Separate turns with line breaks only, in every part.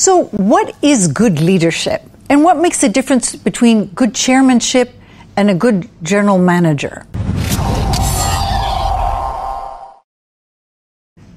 So what is good leadership? And what makes the difference between good chairmanship and a good general manager?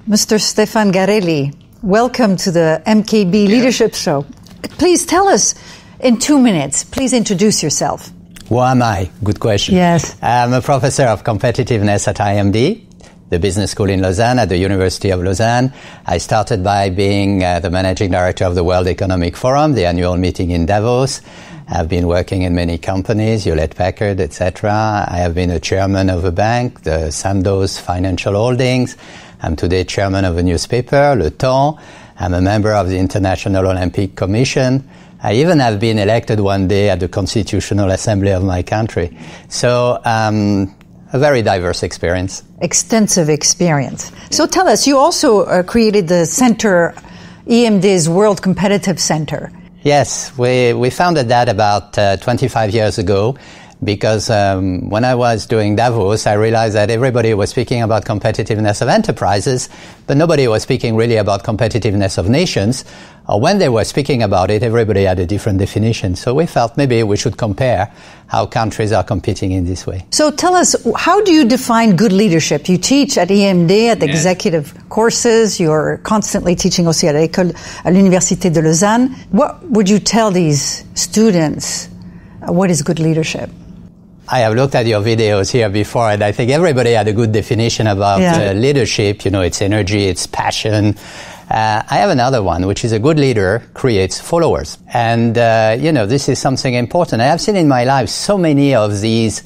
Mr. Stefan Garelli, welcome to the MKB Leadership Show. Please tell us in 2 minutes, please introduce yourself.
Who am I? Good question.
Yes.
I'm a professor of competitiveness at IMD, the business school in Lausanne, at the University of Lausanne. I started by being the managing director of the World Economic Forum, the annual meeting in Davos. I've been working in many companies, Hewlett-Packard, etc. I have been a chairman of a bank, the Sandoz Financial Holdings. I'm today chairman of a newspaper, Le Temps. I'm a member of the International Olympic Commission. I even have been elected one day at the Constitutional Assembly of my country. So, a very diverse experience.
Extensive experience. So tell us, you also created the center, EMD's World Competitive Center.
Yes, we founded that about 25 years ago because when I was doing Davos, I realized that everybody was speaking about competitiveness of enterprises, but nobody was speaking really about competitiveness of nations. Or when they were speaking about it, everybody had a different definition. So we felt maybe we should compare how countries are competing in this way.
So tell us, how do you define good leadership? You teach at EMD, at the executive courses. You're constantly teaching also at l'Université de Lausanne. What would you tell these students? What is good leadership?
I have looked at your videos here before, and I think everybody had a good definition about leadership. You know, it's energy, it's passion. I have another one, which is a good leader creates followers. And, this is something important. I have seen in my life so many of these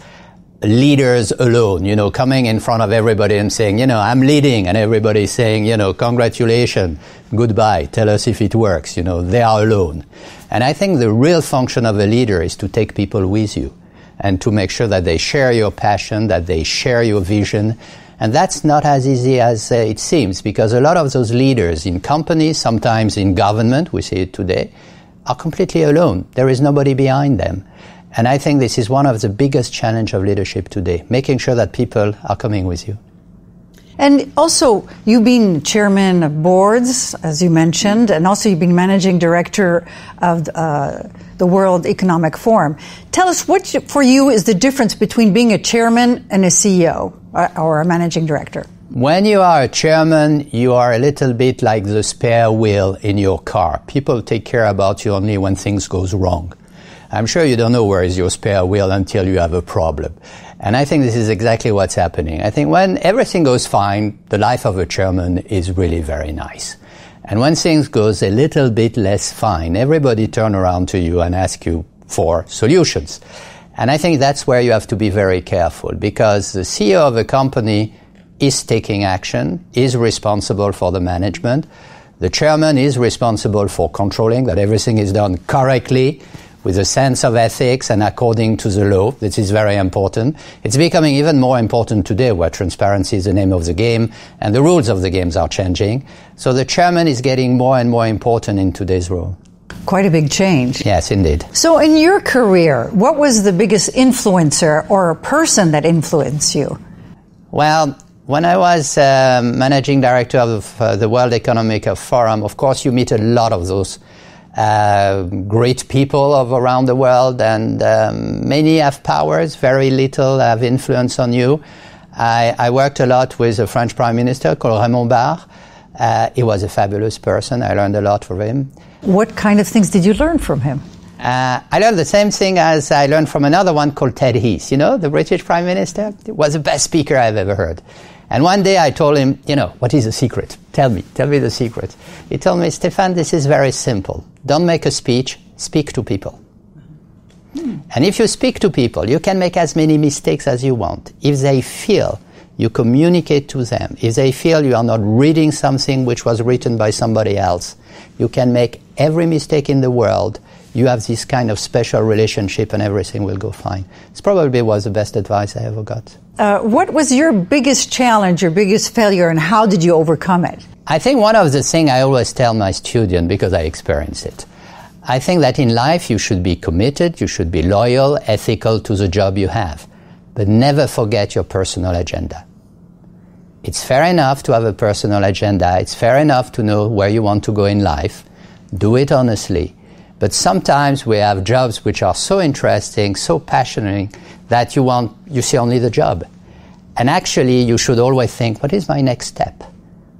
leaders alone, coming in front of everybody and saying, I'm leading, and everybody saying, congratulations, goodbye, tell us if it works. They are alone. And I think the real function of a leader is to take people with you and to make sure that they share your passion, that they share your vision. And that's not as easy as it seems, because a lot of those leaders in companies, sometimes in government, we see it today, are completely alone. There is nobody behind them. And I think this is one of the biggest challenges of leadership today, making sure that people are coming with you.
And also, you've been chairman of boards, as you mentioned, and also you've been managing director of the World Economic Forum. Tell us what, for you, is the difference between being a chairman and a CEO or a managing director?
When you are a chairman, you are a little bit like the spare wheel in your car. People take care about you only when things goes wrong. I'm sure you don't know where is your spare wheel until you have a problem. And I think this is exactly what's happening. I think when everything goes fine, the life of a chairman is really very nice. And when things goes a little bit less fine, everybody turn around to you and ask you for solutions. And I think that's where you have to be very careful, because the CEO of a company is taking action, is responsible for the management. The chairman is responsible for controlling that everything is done correctly, with a sense of ethics and according to the law. This is very important. It's becoming even more important today, where transparency is the name of the game and the rules of the games are changing. So the chairman is getting more and more important in today's role.
Quite a big change.
Yes, indeed.
So in your career, what was the biggest influencer or person that influenced you?
Well, when I was managing director of the World Economic Forum, of course you meet a lot of those great people of around the world, and many have powers, very little have influence on you. I worked a lot with a French Prime Minister called Raymond Barre. He was a fabulous person. I learned a lot from him.
What kind of things did you learn from him?
I learned the same thing as I learned from another one called Ted Heath, the British Prime Minister. He was the best speaker I've ever heard. And one day I told him, what is the secret? Tell me the secret. He told me, Stefan, this is very simple. Don't make a speech, speak to people. And if you speak to people, you can make as many mistakes as you want. If they feel you communicate to them, if they feel you are not reading something which was written by somebody else, you can make every mistake in the world. You have this kind of special relationship and everything will go fine. This probably was the best advice I ever got.
What was your biggest challenge, your biggest failure, and how did you overcome it?
I think one of the things I always tell my students, because I experience it, I think that in life you should be committed, you should be loyal, ethical to the job you have, but never forget your personal agenda. It's fair enough to have a personal agenda. It's fair enough to know where you want to go in life. Do it honestly. But sometimes we have jobs which are so interesting, so passionate, that you see only the job. And actually, you should always think, what is my next step?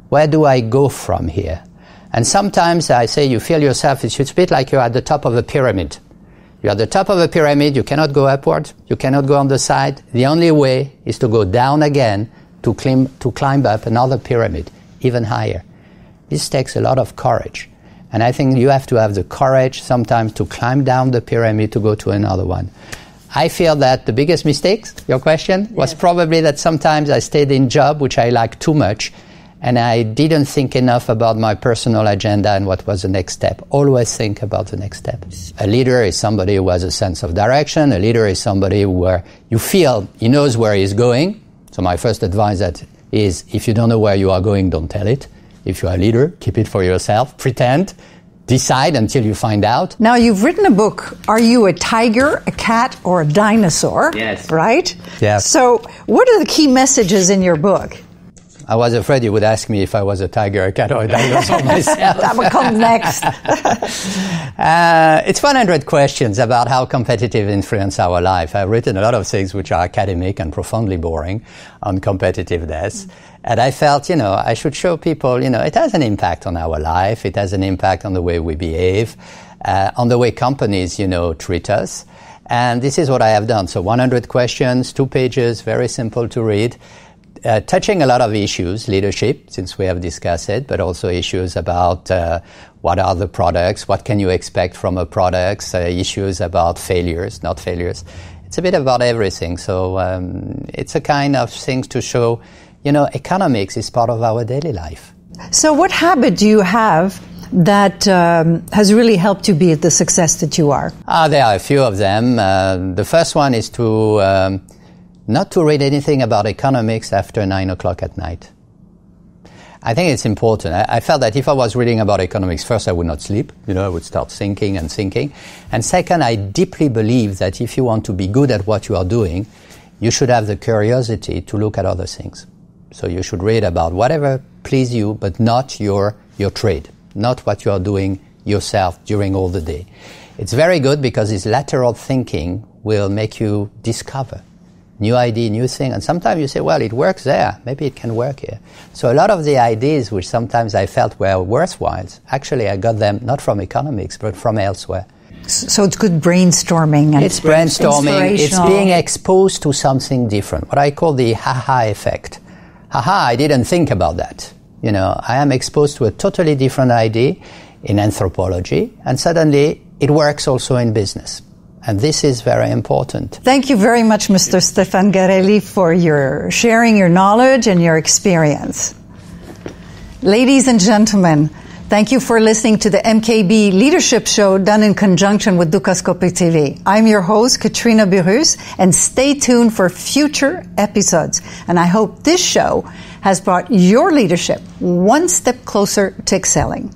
Where do I go from here? And sometimes I say you feel yourself, it's a bit like you're at the top of a pyramid. You're at the top of a pyramid, you cannot go upward, you cannot go on the side. The only way is to go down again to climb up another pyramid, even higher. This takes a lot of courage. And I think you have to have the courage sometimes to climb down the pyramid to go to another one. I feel that the biggest mistake, your question, was probably that sometimes I stayed in job which I liked too much, and I didn't think enough about my personal agenda and what was the next step. Always think about the next step. A leader is somebody who has a sense of direction. A leader is somebody where you feel he knows where he's going. So my first advice is, if you don't know where you are going, don't tell it. If you're a leader, keep it for yourself. Pretend. Decide until you find out.
Now, you've written a book. Are you a tiger, a cat, or a dinosaur?
Yes.
Right?
Yes.
So what are the key messages in your book?
I was afraid you would ask me if I was a tiger, a cat, or a dinosaur myself.
That will come next.
It's 100 questions about how competitive influence our life. I've written a lot of things which are academic and profoundly boring on competitiveness. And I felt, I should show people, it has an impact on our life. It has an impact on the way we behave, on the way companies, treat us. And this is what I have done. So 100 questions, 2 pages, very simple to read. Touching a lot of issues, leadership, since we have discussed it, but also issues about what are the products, what can you expect from a product, issues about failures, not failures. It's a bit about everything. So it's a kind of thing to show, economics is part of our daily life.
So what habit do you have that has really helped you be the success that you are?
There are a few of them. The first one is to not to read anything about economics after 9 o'clock at night. I think it's important. I felt that if I was reading about economics, first I would not sleep. I would start thinking and thinking. And second, I deeply believe that if you want to be good at what you are doing, you should have the curiosity to look at other things. So you should read about whatever please you, but not your trade, not what you are doing yourself during all the day. It's very good because this lateral thinking will make you discover new idea, new thing. And sometimes you say, well, it works there. Maybe it can work here. So a lot of the ideas which sometimes I felt were worthwhile, actually I got them not from economics, but from elsewhere.
So it's good brainstorming. And
it's brainstorming. It's being exposed to something different. What I call the ha-ha effect. Ha-ha, I didn't think about that. I am exposed to a totally different idea in anthropology, and suddenly it works also in business. And this is very important.
Thank you very much, Mr. Stefan Garelli, for your sharing your knowledge and your experience. Ladies and gentlemen, thank you for listening to the MKB Leadership Show done in conjunction with Dukascope TV. I'm your host, Katrina Burrus, and stay tuned for future episodes. And I hope this show has brought your leadership one step closer to excelling.